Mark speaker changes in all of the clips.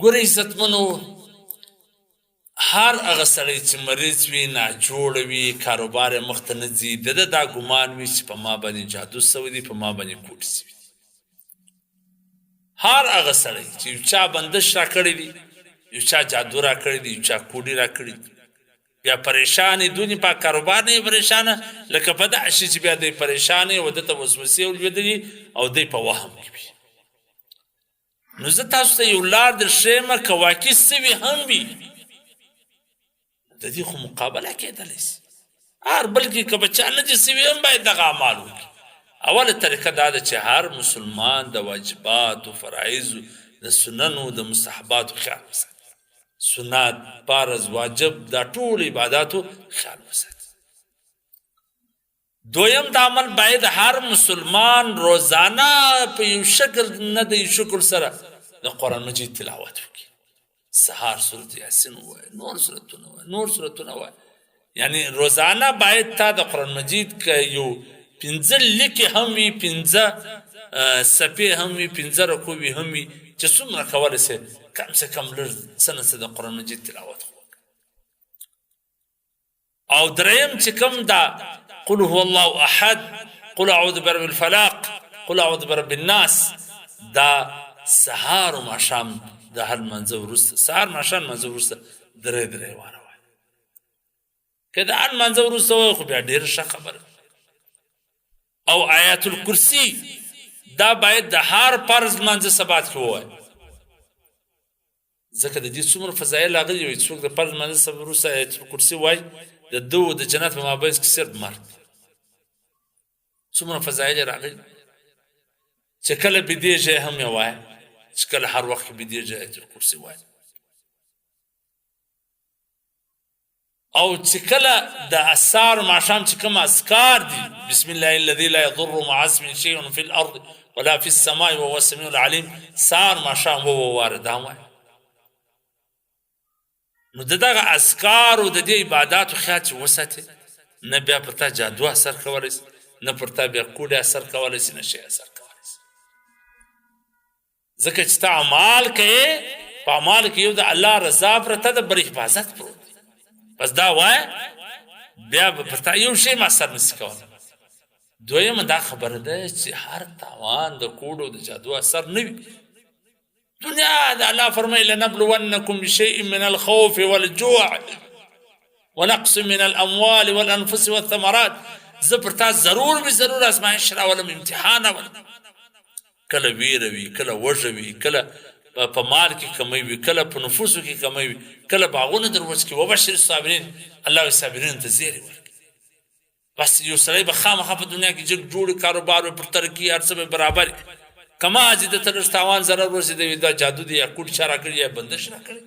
Speaker 1: ګوره عزتمنو، هر هغه سړی چې مریض وي، ناجوړه وي، کاروبار یې مخته نه ځي، د ده دا ګمان وي چې په ما باندې جادو سوی دی، په ما باندې کوډ سوي دي. هر هغه سړی چې یو چا بندش را کړی دی، یو چا جادو را کړی دی، یو چا کوډي را کړی دی، بیا پریشان دونی په کاروبار نه پریشانه، لکه په دغه شي چې بیا دی پریشان او دته وسوسې ولوېدلي او دی په وهم کې وي. نو زه تاسو ته یو لار درښیم که واقع سوي هم وي، د دې خو مقابله کېدلی شي. هر بلکې که به چا نه دي سوي هم باید دغه اعمال وکړي. اوله طریقه دا ده چې هر مسلمان د واجباتو، فرایضو، د سننو، د مستحباتو خیال وساتي. سنت، فرض، واجب، دا ټول عباداتو خیال وساتي. دویم دا عمل باید هر مسلمان روزانه په یو شکل نه د یو شکل سره د قرآن مجید تلاوت وکړي. سهار سورت یاسین ووایه، نور سورتونه ووایه، نور سورتونه ووایه. یعنی روزانه باید تا د قرآن مجید که یو 15 لیکې هم وي، 15 صفحې هم وي، 15 رکوع هم وي، چې څومره کولی سې کم سے کم لږ څه نه څه د قرآن مجید تلاوت خو وکړه. او دریم چې کوم دا قل هو الله احد، قل اعوذ برب الفلاق، قل اعوذ برب الناس، دا سهار و ماښام د هر لمانځه وروسته، سهار ماښام لمانځه وروسته درې واره وایه. که د هر لمانځه وروسته وایه خو بیا ډېره ښه خبره. او آیات الکرسي دا باید د هر فرض لمانځه سبات کې ووایه، ځکه د دې څومره فضایل راغلي وي. څوک د فرض لمانځه وروسته آیات الکرسي وایي، د ده او د جنت په مابینځ کې صرف مرګ. څومره فضایل یې راغلي چې کله بېدېږي هم یې وایه، چې کله هر وخت کې بېدېږي آیت الکرسي وایه. او چې کله د اسار ماښام چې کوم اذکار دي، بسم الله الذي لا يضر مع اسمه شيء في الارض ولا في السماء وهو السميع العليم، سهار ماښام وواره دا وایه. نو د دغه اذکارو د دې عباداتو خیال چې وساتې، نه بیا پر تا جادو اثر کولی شي، نه پر تا بیا کوډې اثر کولی شي، نه شی اثر کولی شي. ځکه چې ته عمال کوې، په عمال کې یو د الله رضا پرته ده، بل حفاظت پروت دی. بس دا وایه بیا به پر تا یو شی هم اثر نشي کولی. دویمه دا خبره ده چې هر تاوان د کوډو د جادو اثر نه وي. دنیا دا الله فرمایي لنبلونکم بشیء من الخوف والجوع ونقص من الاموال والانفس والثمرات. زه پر تا ضرور به ضرور ازمایش راولم، امتحان راولم. کله ویره وي، کله وږه وي، کله په مال کې کمی وي، کله په نفوسو کې کمی وي، کله باغونه در وچ کړي. وبشر الصابرین، الله وایي صابرینو ته زیری ورکړي. بس یو سړی به خامخا په دنیا کې جګ جوړ کاروبار به پر ترقي، هر څه به برابر. کما چې د ته لږ تاوان ضرر ورسېدی، دا جادو دی یا کوډ چا را کړي یا بندش را کړي،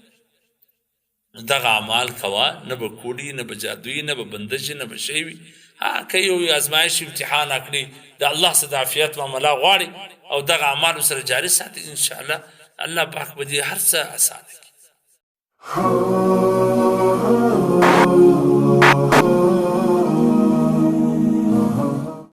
Speaker 1: نو دغه اعمال کوه. نه به کوډي، نه به جادوي، نه به بندش، نه به شی وي. که یو ازمایش امتحان اکړي، د الله څخه د عافیت معامله غواړي او دغه اعمالو سره جاري ساتي، انشاءالله الله پاک به دې هر څه اسانه کړي.